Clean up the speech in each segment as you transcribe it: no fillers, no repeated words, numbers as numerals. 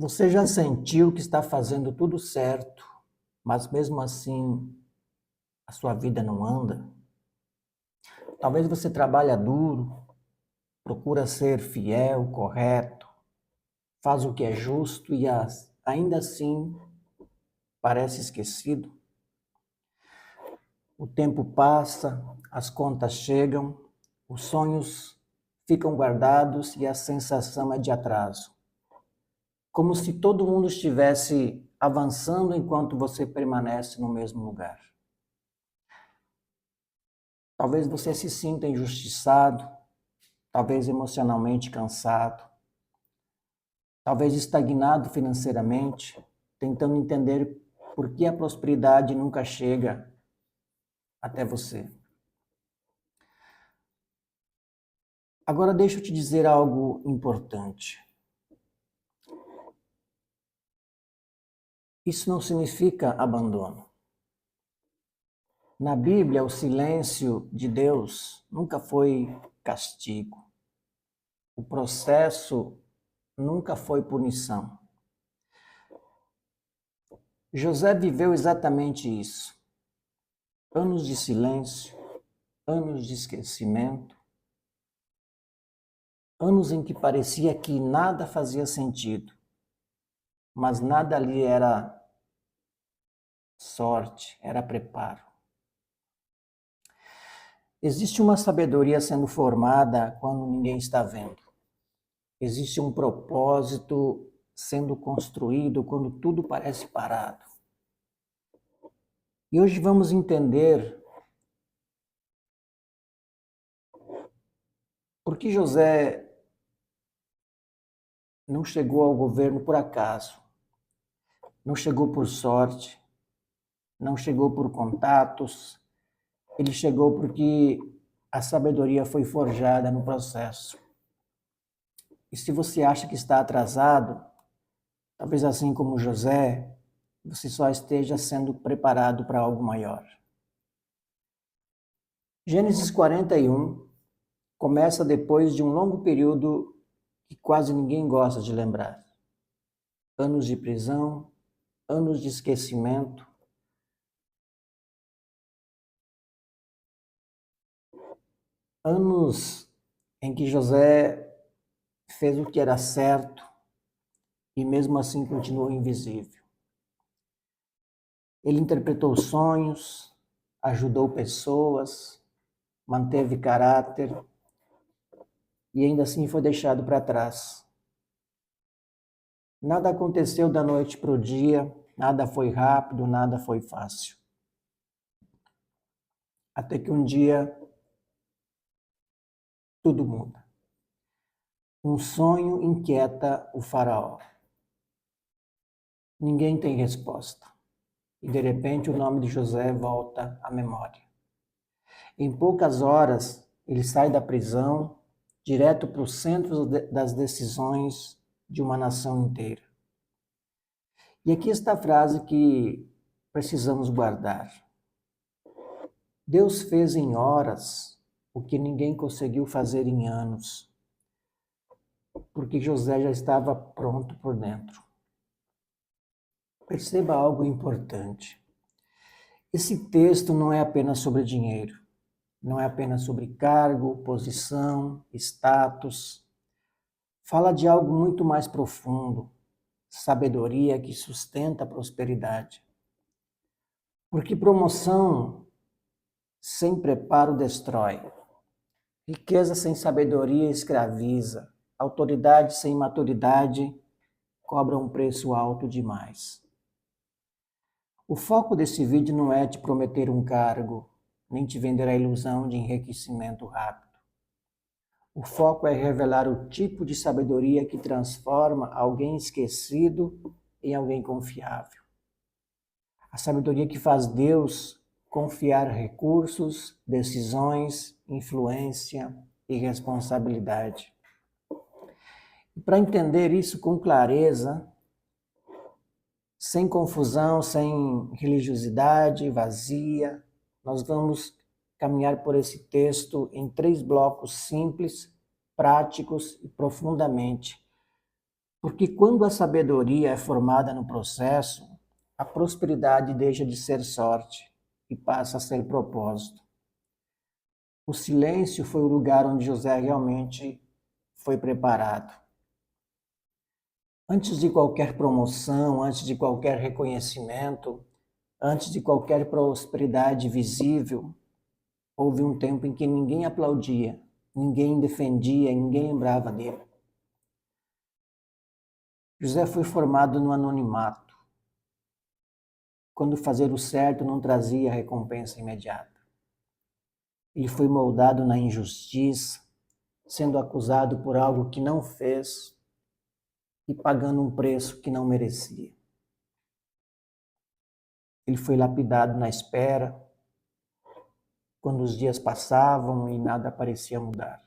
Você já sentiu que está fazendo tudo certo, mas mesmo assim a sua vida não anda? Talvez você trabalha duro, procura ser fiel, correto, faz o que é justo e ainda assim parece esquecido. O tempo passa, as contas chegam, os sonhos ficam guardados e a sensação é de atraso. Como se todo mundo estivesse avançando enquanto você permanece no mesmo lugar. Talvez você se sinta injustiçado, talvez emocionalmente cansado, talvez estagnado financeiramente, tentando entender por que a prosperidade nunca chega até você. Agora deixa eu te dizer algo importante. Isso não significa abandono. Na Bíblia, o silêncio de Deus nunca foi castigo. O processo nunca foi punição. José viveu exatamente isso. Anos de silêncio, anos de esquecimento, anos em que parecia que nada fazia sentido, mas nada ali era sorte, era preparo. Existe uma sabedoria sendo formada quando ninguém está vendo. Existe um propósito sendo construído quando tudo parece parado. E hoje vamos entender por que José não chegou ao governo por acaso, não chegou por sorte, não chegou por contatos, ele chegou porque a sabedoria foi forjada no processo. E se você acha que está atrasado, talvez assim como José, você só esteja sendo preparado para algo maior. Gênesis 41 começa depois de um longo período que quase ninguém gosta de lembrar. Anos de prisão, anos de esquecimento, anos em que José fez o que era certo e mesmo assim continuou invisível. Ele interpretou sonhos, ajudou pessoas, manteve caráter e ainda assim foi deixado para trás. Nada aconteceu da noite para o dia, nada foi rápido, nada foi fácil. Até que um dia tudo muda. Um sonho inquieta o faraó. Ninguém tem resposta. E de repente o nome de José volta à memória. Em poucas horas, ele sai da prisão direto para o centro das decisões de uma nação inteira. E aqui está a frase que precisamos guardar. Deus fez em horas o que ninguém conseguiu fazer em anos, porque José já estava pronto por dentro. Perceba algo importante. Esse texto não é apenas sobre dinheiro, não é apenas sobre cargo, posição, status. Fala de algo muito mais profundo, sabedoria que sustenta a prosperidade. Porque promoção sem preparo destrói. Riqueza sem sabedoria escraviza. Autoridade sem maturidade cobra um preço alto demais. O foco desse vídeo não é te prometer um cargo, nem te vender a ilusão de enriquecimento rápido. O foco é revelar o tipo de sabedoria que transforma alguém esquecido em alguém confiável. A sabedoria que faz Deus confiar recursos, decisões, influência e responsabilidade. E para entender isso com clareza, sem confusão, sem religiosidade vazia, nós vamos caminhar por esse texto em 3 blocos simples, práticos e profundamente Porque quando a sabedoria é formada no processo, a prosperidade deixa de ser sorte e passa a ser propósito. O silêncio foi o lugar onde José realmente foi preparado. Antes de qualquer promoção, antes de qualquer reconhecimento, antes de qualquer prosperidade visível, houve um tempo em que ninguém aplaudia, ninguém defendia, ninguém lembrava dele. José foi formado no anonimato, quando fazer o certo não trazia recompensa imediata. Ele foi moldado na injustiça, sendo acusado por algo que não fez e pagando um preço que não merecia. Ele foi lapidado na espera, quando os dias passavam e nada parecia mudar.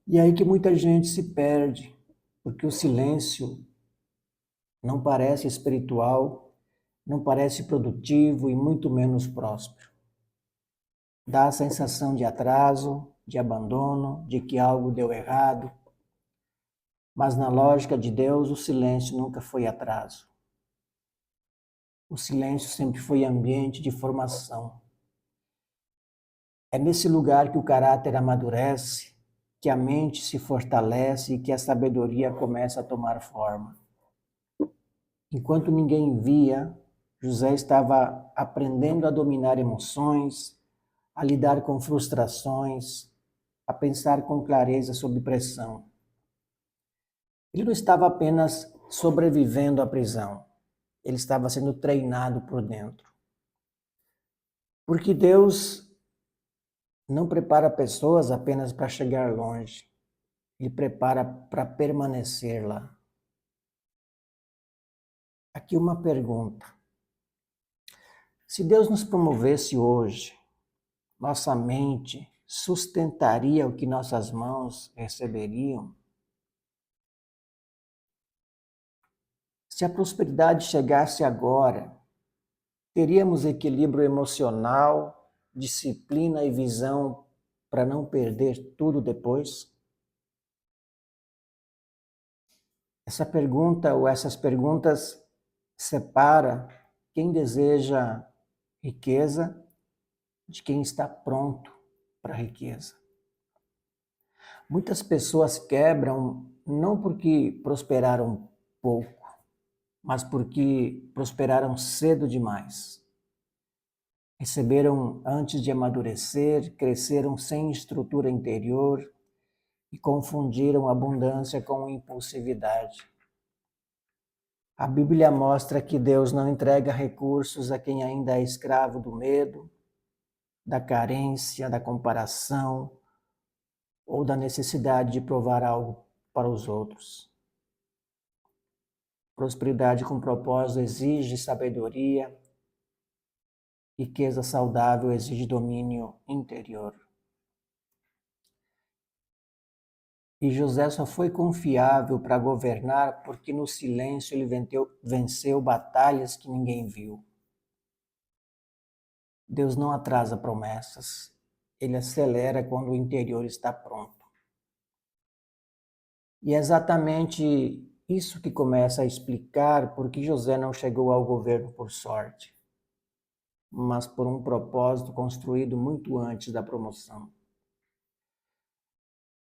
E é aí que muita gente se perde, porque o silêncio não parece espiritual, não parece produtivo e muito menos próspero. Dá a sensação de atraso, de abandono, de que algo deu errado. Mas na lógica de Deus, o silêncio nunca foi atraso. O silêncio sempre foi ambiente de formação. É nesse lugar que o caráter amadurece, que a mente se fortalece e que a sabedoria começa a tomar forma. Enquanto ninguém via, José estava aprendendo a dominar emoções, a lidar com frustrações, a pensar com clareza sob pressão. Ele não estava apenas sobrevivendo à prisão, ele estava sendo treinado por dentro. Porque Deus não prepara pessoas apenas para chegar longe, ele prepara para permanecer lá. Aqui uma pergunta. Se Deus nos promovesse hoje, nossa mente sustentaria o que nossas mãos receberiam? Se a prosperidade chegasse agora, teríamos equilíbrio emocional, disciplina e visão para não perder tudo depois? Essa pergunta ou essas perguntas separa quem deseja riqueza de quem está pronto para a riqueza. Muitas pessoas quebram não porque prosperaram pouco, mas porque prosperaram cedo demais. Receberam antes de amadurecer, cresceram sem estrutura interior e confundiram abundância com impulsividade. A Bíblia mostra que Deus não entrega recursos a quem ainda é escravo do medo, da carência, da comparação ou da necessidade de provar algo para os outros. Prosperidade com propósito exige sabedoria, riqueza saudável exige domínio interior. E José só foi confiável para governar porque no silêncio ele venceu batalhas que ninguém viu. Deus não atrasa promessas, ele acelera quando o interior está pronto. E é exatamente isso que começa a explicar por que José não chegou ao governo por sorte, mas por um propósito construído muito antes da promoção.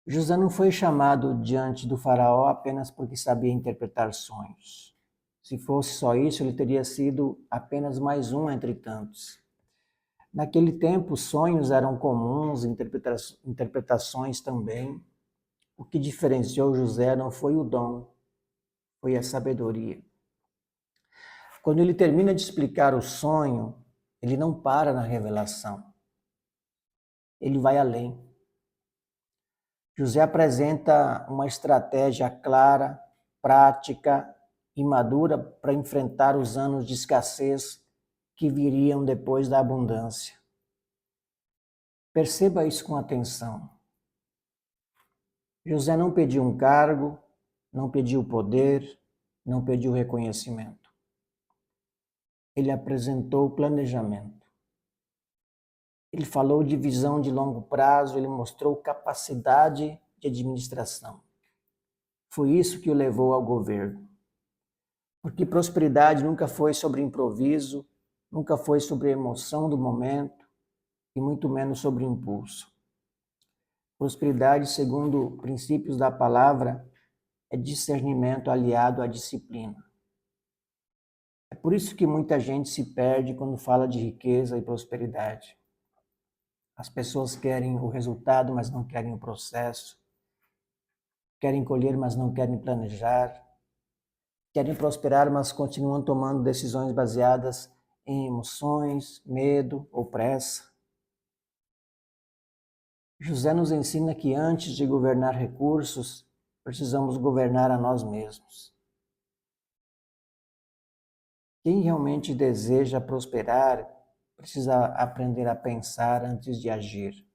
José não foi chamado diante do faraó apenas porque sabia interpretar sonhos. Se fosse só isso, ele teria sido apenas mais um entre tantos. Naquele tempo, sonhos eram comuns, interpretações também. O que diferenciou José não foi o dom, foi a sabedoria. Quando ele termina de explicar o sonho, ele não para na revelação. Ele vai além. José apresenta uma estratégia clara, prática e madura para enfrentar os anos de escassez que viriam depois da abundância. Perceba isso com atenção. José não pediu um cargo, não pediu poder, não pediu reconhecimento. Ele apresentou planejamento. Ele falou de visão de longo prazo, ele mostrou capacidade de administração. Foi isso que o levou ao governo. Porque prosperidade nunca foi sobre improviso, nunca foi sobre a emoção do momento e muito menos sobre impulso. Prosperidade, segundo princípios da palavra, é discernimento aliado à disciplina. É por isso que muita gente se perde quando fala de riqueza e prosperidade. As pessoas querem o resultado, mas não querem o processo. Querem colher, mas não querem planejar. Querem prosperar, mas continuam tomando decisões baseadas em emoções, medo ou pressa. José nos ensina que antes de governar recursos, precisamos governar a nós mesmos. Quem realmente deseja prosperar precisa aprender a pensar antes de agir.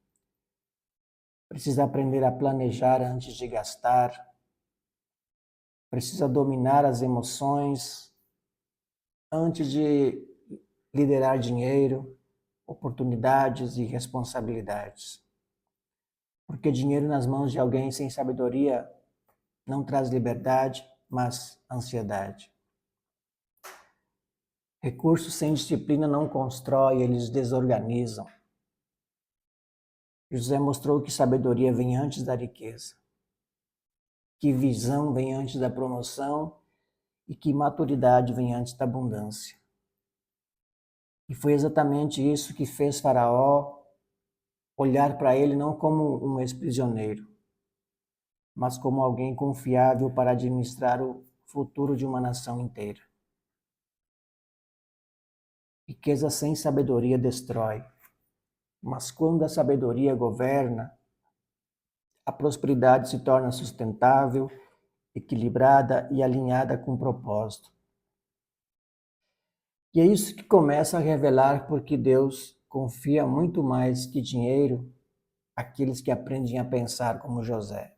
Precisa aprender a planejar antes de gastar. Precisa dominar as emoções antes de liderar dinheiro, oportunidades e responsabilidades. Porque dinheiro nas mãos de alguém sem sabedoria não traz liberdade, mas ansiedade. Recursos sem disciplina não constroem, eles desorganizam. José mostrou que sabedoria vem antes da riqueza, que visão vem antes da promoção e que maturidade vem antes da abundância. E foi exatamente isso que fez Faraó olhar para ele não como um ex-prisioneiro, mas como alguém confiável para administrar o futuro de uma nação inteira. Riqueza sem sabedoria destrói, mas quando a sabedoria governa, a prosperidade se torna sustentável, equilibrada e alinhada com o propósito. E é isso que começa a revelar porque Deus confia muito mais que dinheiro àqueles que aprendem a pensar como José.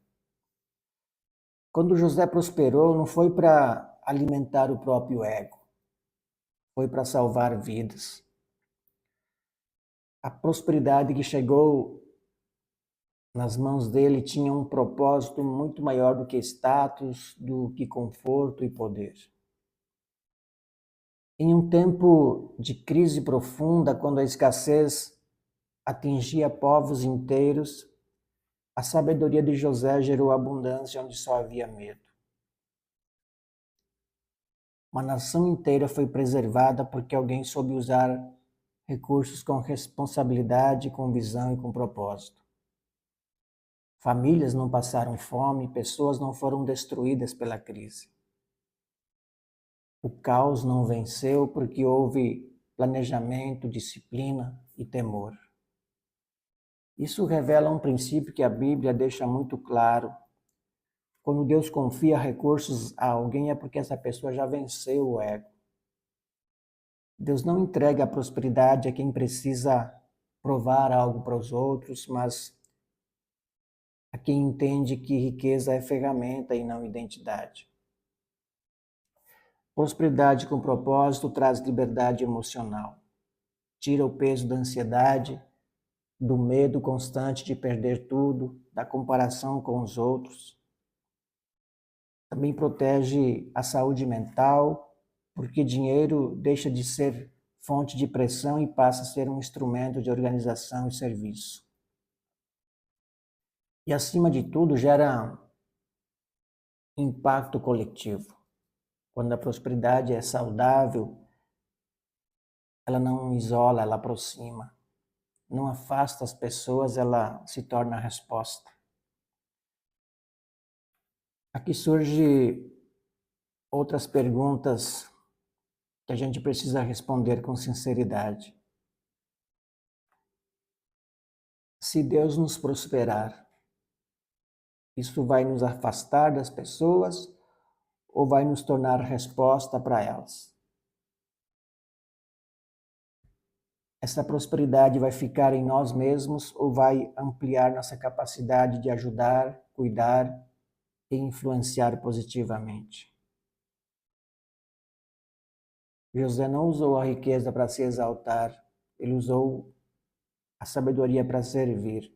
Quando José prosperou, não foi para alimentar o próprio ego, foi para salvar vidas. A prosperidade que chegou nas mãos dele tinha um propósito muito maior do que status, do que conforto e poder. Em um tempo de crise profunda, quando a escassez atingia povos inteiros, a sabedoria de José gerou abundância onde só havia medo. Uma nação inteira foi preservada porque alguém soube usar recursos com responsabilidade, com visão e com propósito. Famílias não passaram fome, pessoas não foram destruídas pela crise. O caos não venceu porque houve planejamento, disciplina e temor. Isso revela um princípio que a Bíblia deixa muito claro. Quando Deus confia recursos a alguém é porque essa pessoa já venceu o ego. Deus não entrega a prosperidade a quem precisa provar algo para os outros, mas a quem entende que riqueza é ferramenta e não identidade. Prosperidade com propósito traz liberdade emocional. Tira o peso da ansiedade, do medo constante de perder tudo, da comparação com os outros. Também protege a saúde mental, porque dinheiro deixa de ser fonte de pressão e passa a ser um instrumento de organização e serviço. E, acima de tudo, gera impacto coletivo. Quando a prosperidade é saudável, ela não isola, ela aproxima. Não afasta as pessoas, ela se torna a resposta. Aqui surge outras perguntas que a gente precisa responder com sinceridade. Se Deus nos prosperar, isso vai nos afastar das pessoas ou vai nos tornar resposta para elas? Essa prosperidade vai ficar em nós mesmos ou vai ampliar nossa capacidade de ajudar, cuidar e influenciar positivamente? José não usou a riqueza para se exaltar, ele usou a sabedoria para servir.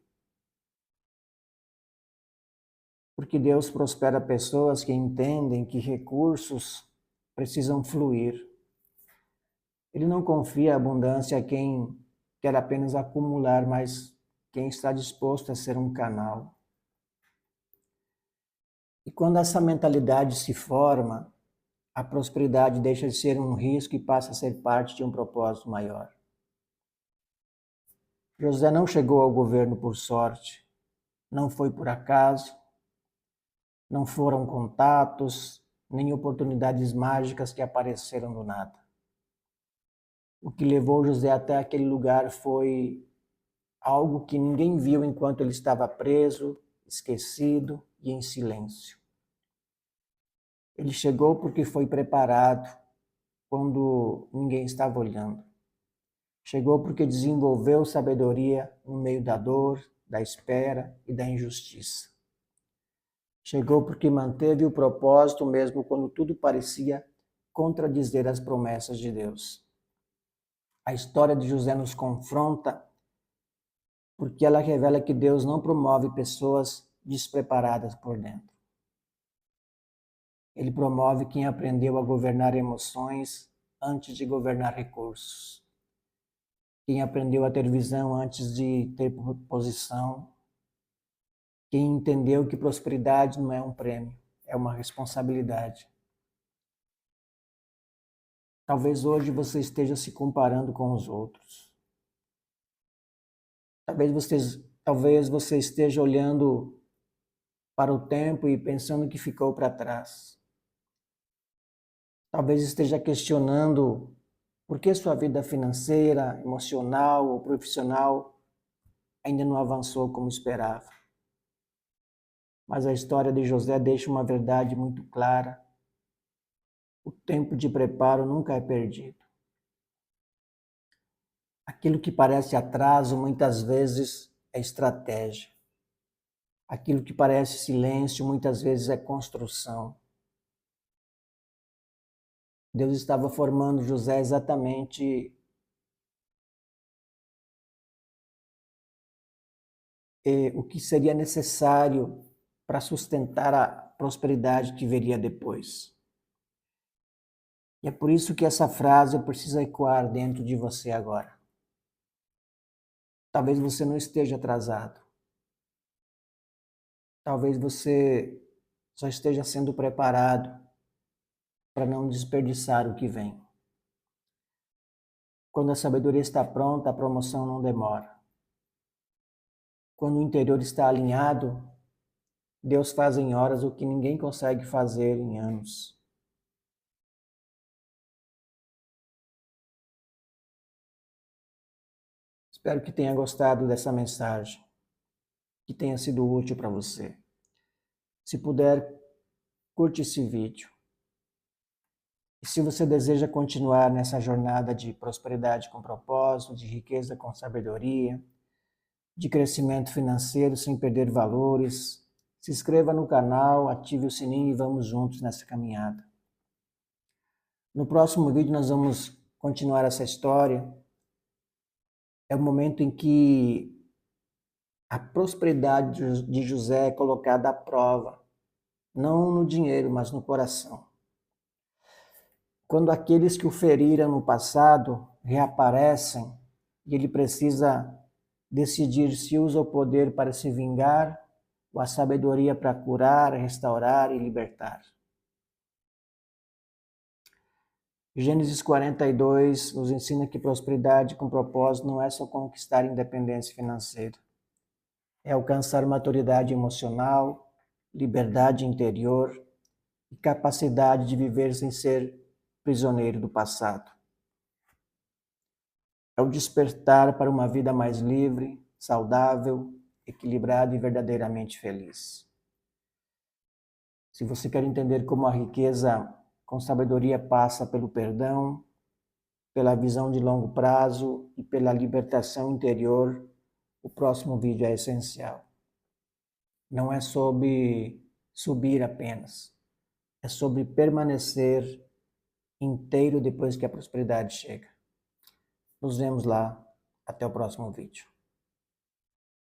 porque Deus prospera pessoas que entendem que recursos precisam fluir. Ele não confia a abundância a quem quer apenas acumular, mas quem está disposto a ser um canal. E quando essa mentalidade se forma, a prosperidade deixa de ser um risco e passa a ser parte de um propósito maior. José não chegou ao governo por sorte, não foi por acaso, não foram contatos, nem oportunidades mágicas que apareceram do nada. O que levou José até aquele lugar foi algo que ninguém viu enquanto ele estava preso, esquecido e em silêncio. Ele chegou porque foi preparado quando ninguém estava olhando. Chegou porque desenvolveu sabedoria no meio da dor, da espera e da injustiça. Chegou porque manteve o propósito mesmo quando tudo parecia contradizer as promessas de Deus. A história de José nos confronta porque ela revela que Deus não promove pessoas despreparadas por dentro. Ele promove quem aprendeu a governar emoções antes de governar recursos. Quem aprendeu a ter visão antes de ter posição. Quem entendeu que prosperidade não é um prêmio, é uma responsabilidade. Talvez hoje você esteja se comparando com os outros. Talvez você esteja olhando para o tempo e pensando que ficou para trás. Talvez esteja questionando por que sua vida financeira, emocional ou profissional ainda não avançou como esperava. Mas a história de José deixa uma verdade muito clara. O tempo de preparo nunca é perdido. Aquilo que parece atraso muitas vezes é estratégia. Aquilo que parece silêncio muitas vezes é construção. Deus estava formando José exatamente o que seria necessário para sustentar a prosperidade que viria depois. E é por isso que essa frase precisa ecoar dentro de você agora. Talvez você não esteja atrasado. Talvez você só esteja sendo preparado para não desperdiçar o que vem. Quando a sabedoria está pronta, a promoção não demora. Quando o interior está alinhado, Deus faz em horas o que ninguém consegue fazer em anos. Espero que tenha gostado dessa mensagem, que tenha sido útil para você. Se puder, curte esse vídeo. E se você deseja continuar nessa jornada de prosperidade com propósito, de riqueza com sabedoria, de crescimento financeiro sem perder valores, se inscreva no canal, ative o sininho e vamos juntos nessa caminhada. No próximo vídeo nós vamos continuar essa história. É o momento em que a prosperidade de José é colocada à prova, não no dinheiro, mas no coração. Quando aqueles que o feriram no passado reaparecem e ele precisa decidir se usa o poder para se vingar ou a sabedoria para curar, restaurar e libertar. Gênesis 42 nos ensina que prosperidade com propósito não é só conquistar independência financeira. É alcançar maturidade emocional, liberdade interior e capacidade de viver sem ser prisioneiro do passado. É o despertar para uma vida mais livre, saudável, equilibrada e verdadeiramente feliz. Se você quer entender como a riqueza com sabedoria passa pelo perdão, pela visão de longo prazo e pela libertação interior, o próximo vídeo é essencial. Não é sobre subir apenas, é sobre permanecer inteiro depois que a prosperidade chega. Nos vemos lá. Até o próximo vídeo.